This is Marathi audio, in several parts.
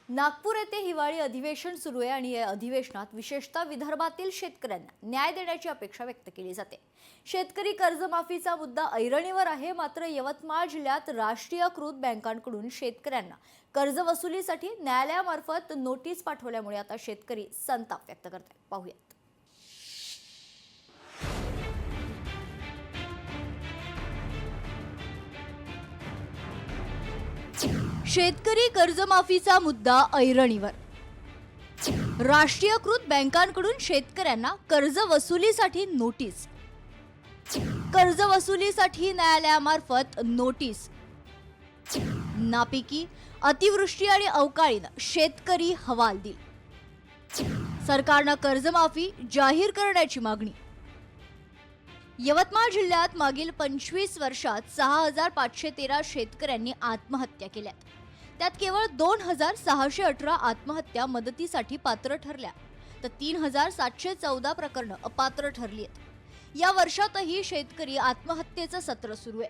नागपूर येथे हिवाळी अधिवेशन सुरू आहे आणि या अधिवेशनात विशेषतः विदर्भातील शेतकऱ्यांना न्याय देण्याची अपेक्षा व्यक्त केली जाते। शेतकरी कर्जमाफीचा मुद्दा ऐरणीवर आहे, मात्र यवतमाळ जिल्ह्यात राष्ट्रीयकृत बँकांकडून शेतकऱ्यांना कर्ज वसुलीसाठी न्यायालयामार्फत नोटीस पाठवल्यामुळे आता शेतकरी संताप व्यक्त करत आहेत। पाहूयात। शेतकरी कर्जमाफीचा मुद्दा ऐरणीवर। राष्ट्रीयकृत बँकांकडून शेतकऱ्यांना कर्ज वसुलीसाठी नोटीस। कर्ज वसुलीसाठी न्यायालयामार्फत नोटीस। नापिकी, अतिवृष्टी आणि अवकाळीनं शेतकरी हवालदिल। सरकारनं कर्जमाफी जाहीर करण्याची मागणी। यवतमाळ जिल्ह्यात मागील 25 वर्षात 6513 शेतकऱ्यांनी आत्महत्या केल्यात। त्यात केवळ 2618 आत्महत्या मदतीसाठी पात्र ठरल्या, तर 3714 प्रकरणं अपात्र ठरली आहेत। या वर्षातही शेतकरी आत्महत्येचं सत्र सुरू आहे।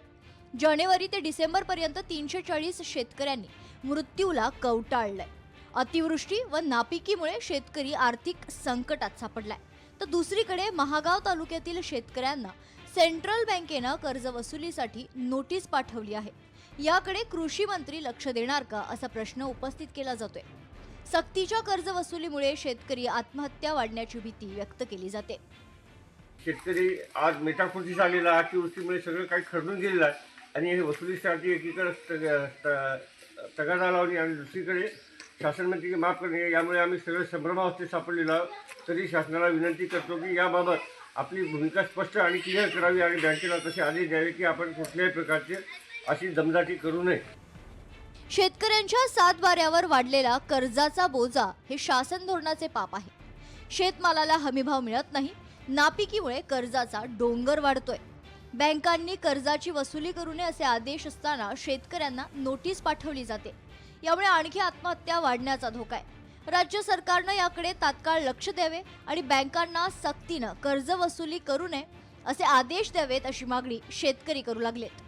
जानेवारी ते डिसेंबर पर्यंत 340 शेतकऱ्यांनी मृत्यूला कवटाळलंय। अतिवृष्टी व नापिकीमुळे शेतकरी आर्थिक संकटात सापडलाय, तर दुसरीकडे महागाव तालुक्यातील शेतकऱ्यांना सेंट्रल बँकेनं कर्ज वसुलीसाठी नोटीस पाठवली आहे। याकडे कृषी मंत्री लक्ष देणार का, असा प्रश्न उपस्थित केला जातोय। सक्तीच्या कर्ज वसुलीमुळे शेतकरी आत्महत्या वाढण्याची भीती व्यक्त केली जाते। शेतकरी आज मेटाकुटीस आलेला, अतिवृष्टीमुळे सगळं काही खरडून गेलेलं आहे आणि हे वसुलीसाठी एकीकडे तगादा लावणे आणि दुसरीकडे शासन म्हणते की माफ करणे, यामुळे आम्ही सगळं संभ्रमावस्थेत सापडलेलो आहोत। तरी शासनाला विनंती करतो की याबाबत आपली भूमिका स्पष्ट आणि क्लिअर करावी आणि बँकेला तसे आदेश द्यावे की आपण कुठल्याही प्रकारचे अशी दमदाटी करू नये। शेतकऱ्यांच्या सातबाऱ्यावर वाढलेला कर्जाचा बोजा हे शासन धोरणाचे पाप आहे। शेतमालाला हमीभाव मिळत नाही, नापिकीमुळे कर्जाचा डोंगर वाढतोय। बँकांनी कर्जाची वसुली करू नये असे आदेश असताना शेतकऱ्यांना नोटीस पाठवली जाते। यामुळे आणखी आत्महत्या वाढण्याचा धोका आहे। राज्य सरकारनं याकडे तात्काळ लक्ष द्यावे आणि बँकांना सक्तीनं कर्ज वसुली करू नये असे आदेश द्यावेत, अशी मागणी शेतकरी करू लागलेत।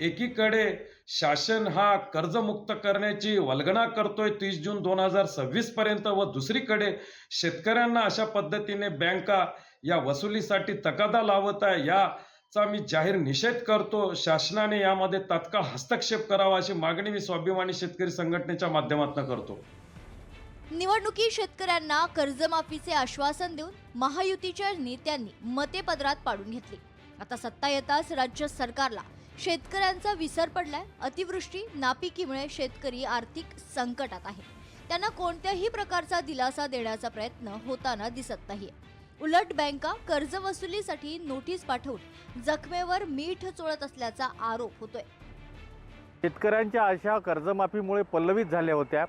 एकीकडे शासन हा कर्जमुक्त करण्याची वल्गना करतोय 30 जून 2026 पर्यंत, व दुसरीकडे शेतकऱ्यांना अशा पद्धतीने बँका या वसुलीसाठी तगादा लावत आहे। याचा मी जाहीर निषेध करतो। शासनाने यामध्ये तात्काळ हस्तक्षेप करावा अशी मागणी मी स्वाभिमानी शेतकरी संघटनेच्या माध्यमातून करतो। निवडणुकीत शेतकऱ्यांना कर्जमाफीचे आश्वासन देऊन महायुतीच्या नेत्यांनी मते पदरात पाडून घेतली। आता सत्ता येताच राज्य सरकारला शेतकऱ्यांचा विसर पडलाय। अतिवृष्टी नापिकीमुळे शेतकरी आर्थिक संकटात आहे। त्यांना कोणत्याही प्रकारचा दिलासा देण्याचा प्रयत्न होताना दिसत नाहीये। उलट बँका कर्ज वसुलीसाठी नोटीस पाठवून जखमेवर मीठ चोळत असल्याचा आरोप होतोय। शेतकऱ्यांच्या आशा कर्जमाफीमुळे पल्लवित झाल्या होत्या,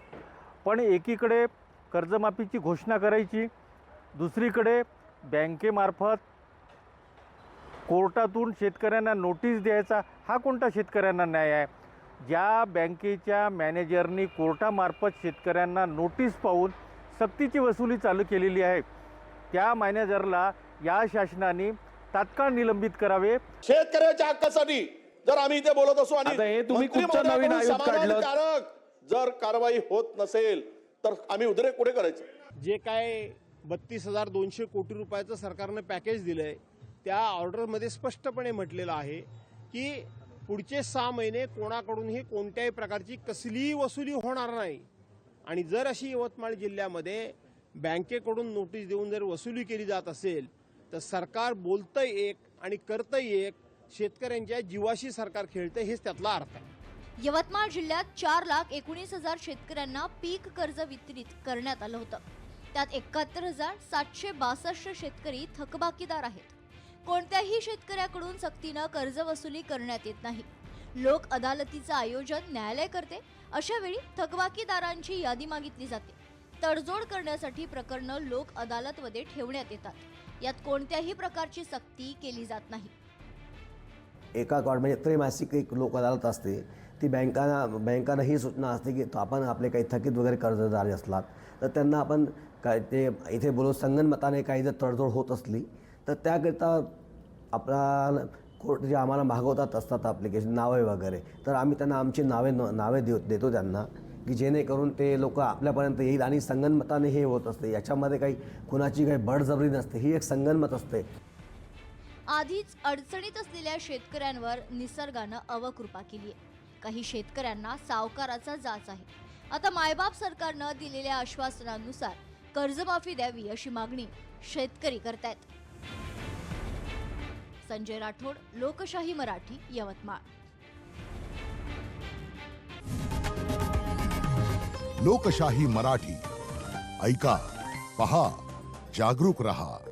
पण एकीकडे कर्जमाफीची घोषणा करायची, दुसरीकडे बँकेमार्फत कोर्टातून शेतकऱ्यांना नोटीस द्यायचा, हा कोणता शेतकऱ्यांना न्याय आहे? ज्या बँकेच्या मॅनेजरनी कोर्टामार्फत शेतकऱ्यांना नोटीस पाहून सक्तीची वसुली चालू केलेली आहे, त्या मॅनेजरला या शासनाने तात्काळ निलंबित करावे। शेतकऱ्याच्या हक्कासाठी जर आम्ही इथे बोलत असू आणि तुम्ही कुठचं नवीन आयोग काढलं, जर कारवाई होत नसेल तर आम्ही उद्रेक पुढे करायचं। जे काय 32,200 कोटी रुपयाचं सरकारनं पॅकेज दिलंय, त्या ऑर्डरमध्ये स्पष्टपणे म्हटलेलं आहे की पुढचे 6 महिने कोणाकडूनही कोणत्याही प्रकारची कसलीही वसुली होणार नाही। आणि जर अशी यवतमाळ जिल्ह्यामध्ये बँकेकडून नोटीस देऊन जर वसुली केली जात असेल तर सरकार बोलतंय एक आणि करतंय एक, शेतकऱ्यांच्या जीवाशी सरकार खेळतंय, हेच त्यातला अर्थ आहे। यवतमाळ जिल्ह्यात 4,19,000 शेतकऱ्यांना पीक कर्ज वितरित करण्यात आलं होतं। त्यात 71,762 शेतकरी थकबाकीदार आहेत। कोणत्याही शेतकऱ्याकडून सक्तीनं कर्ज वसुली करण्यात येत नाही। लोक अदालतीचं आयोजन न्यायालय करते, अशा वेळी थकबाकीदारांची यादी मागितली जाते। तडजोड करण्यासाठी प्रकरणं लोक अदालतमध्ये ठेवण्यात येतात। यात कोणत्याही प्रकारची सक्ती केली जात नाही। एका म्हणजे त्रैमासिक एक लोक अदालत असते, ती बँकांना ही सूचना असते की आपण आपले काही थकीत वगैरे कर्जदार असलात तर त्यांना आपण काय ते इथे बोलू संगनमताने काही जर तडजोड होत असली तर त्याकरिता आपला कोर्ट जे आम्हाला मागवतात असतात ॲप्लिकेशन नावे वगैरे, तर आम्ही त्यांना आमची नावे देतो त्यांना की जेणेकरून ते लोक आपल्यापर्यंत येईल आणि संगनमताने हे होत असते. याच्यामध्ये काही कुणाची काही बळजबरी नसते, ही एक संगनमत असते. आधीच अडचणीत असलेल्या शेतकऱ्यांवर निसर्गानं अवकृपा केली आहे. काही शेतकऱ्यांना सावकाराचा जाच आहे. आता मायबाप सरकारनं दिलेल्या आश्वासनानुसार कर्जमाफी द्यावी अशी मागणी शेतकरी करतायत. संजय राठोड, लोकशाही मराठी, यवतमाळ. लोकशाही मराठी ऐका, पहा, जागरूक रहा.